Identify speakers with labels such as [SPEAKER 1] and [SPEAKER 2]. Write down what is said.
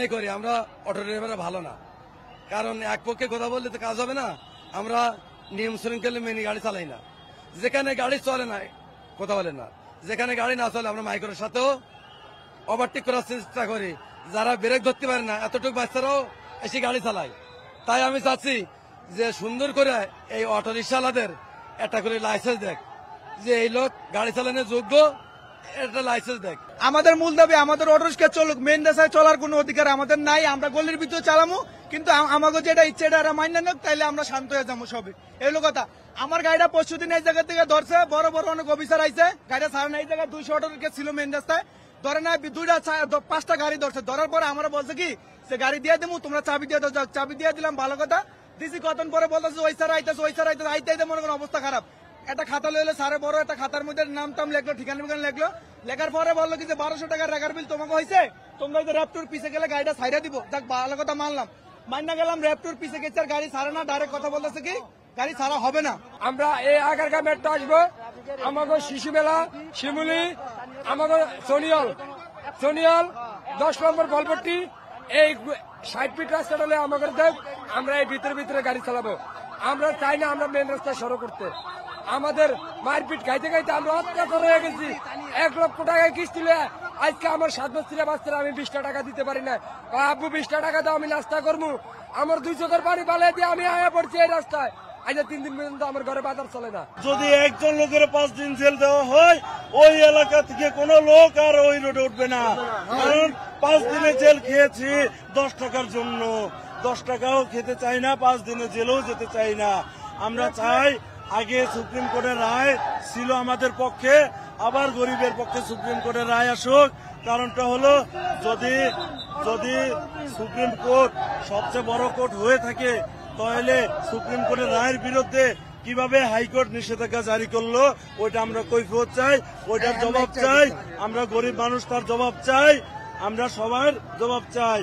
[SPEAKER 1] এটাই করি, আমরা অটো ড্রাইভাররা ভালো না, কারণ এক পক্ষে কথা বললে তো কাজ হবে না। আমরা নিয়ম শৃঙ্খলা মেনে গাড়ি চালাই না, যেখানে গাড়ি চলে না কথা বলে না, যেখানে গাড়ি না চলে আমরা মাইক্রোর সাথেও ওভারটেক করার চেষ্টা করি। যারা ব্রেক ধরতে পারে না এতটুকু বাচ্চারাও এসে গাড়ি চালায়। তাই আমি চাচ্ছি যে সুন্দর করে এই অটো রিক্সাওয়ালাদের একটা করে লাইসেন্স দেখ, যে এই লোক গাড়ি চালানোর যোগ্য, একটা লাইসেন্স দেখ।
[SPEAKER 2] আমাদের মূল দাবি আমাদের অটো রিক্সা চলুক, মেন রাস্তায় চলার কোনো অধিকার আমাদের নাই। আমরা গলির ভিতরে চালামো, কিন্তু আমাকে যেটা ইচ্ছে এটা মান্য নোক, তাইলে আমরা শান্ত হয়ে যাবো সবে। এগুলো কথা। আমার গাড়িটা পরশুদিন এই জায়গা থেকে ধরছে, বড় বড় অনেক অফিসার আইছে, গাড়িটা ছাড়ে না। এই জায়গায় 200 অটো রিক্সা ছিল মেন রাস্তায়, ধরে না 2-5টা গাড়ি ধরছে। ধরার পরে আমরা বলছে কি সে গাড়ি দিয়ে দেবো, তোমরা চাবি দিয়ে দাও। চাবি দিয়ে দিলাম, ভালো কথা দিছি। কতক্ষণ পরে বলতেছে ওই স্যার আইতেছে, ওই স্যার আইতেছে, আইতে মনে করেন অবস্থা খারাপ। একটা খাতা লইলে সারে বড় একটা খাতার মধ্যে নাম টাম লেখলো, ঠিকানা ঠিকানা লেখলো। লেখার পরে বললো কি যে 1200 টাকার রেগার বিল তোমাকে হয়েছে, তোমরা যদি র্যাপটুর পিছে গেলে গাড়িটা ছাইড়া দিব। যাক ভালো কথা মানলাম, মাইনা গেলাম। র্যাপটুর পিছে গেছে আর গাড়ি ছাড়ে না, ডাইরেক্ট কথা বলতেছে কি গাড়ি ছাড়া হবে না।
[SPEAKER 3] আমরা এই আগারগা মেট্রো আসবো, আমাকে শিশুবেলা, শিমুলি, আমাকে সোনিয়াল 10 নম্বর গল্পটি, এই 60 ফিট রাস্তাটা হলে আমাদের দেব। আমরা এই ভিতরে গাড়ি চালাবো। আমরা চাই না আমরা মেন রাস্তায় সড়ক করতে। আমাদের মারপিট খাইতে খাইতে আমরা অত্যাচার হয়ে গেছি। 1 লক্ষ টাকা কিস্তি আজকে আমার 7 বছরের বাচ্চারা আমি 20টা টাকা দিতে পারি না। আব্বু 20টা টাকা দাও, আমি নাস্তা করবো। আমার 2 চোখের পানি পালিয়ে দিয়ে আমি আয়া পড়ছি এই রাস্তায়। আজ 3 দিন পর্যন্ত আমার ঘরে বাজার চলে না।
[SPEAKER 4] যদি একজন লোকের 5 দিন জেল দেওয়া হয়, ওই এলাকা থেকে কোনো লোক আর ওই রোডে উঠবে না। কারণ 5 দিনে জেল খেয়েছি 10 টাকার জন্য। 10 টাকাও খেতে চাই না, 5 দিনে জেলেও যেতে চাই না। আমরা চাই আগে সুপ্রিম কোর্টের রায় ছিল আমাদের পক্ষে, আবার গরিবের পক্ষে সুপ্রিম কোর্টের রায় আসুক। কারণটা হলো যদি সুপ্রিম কোর্ট সবচেয়ে বড় কোর্ট হয়ে থাকে, তাহলে সুপ্রিম কোর্টের রায়ের বিরুদ্ধে কিভাবে হাইকোর্ট নিষেধাজ্ঞা জারি করলো, ওইটা আমরা কৈফিয়ত চাই, ওইটার জবাব চাই। আমরা গরিব মানুষ, তার জবাব চাই, আমরা সবার জবাব চাই।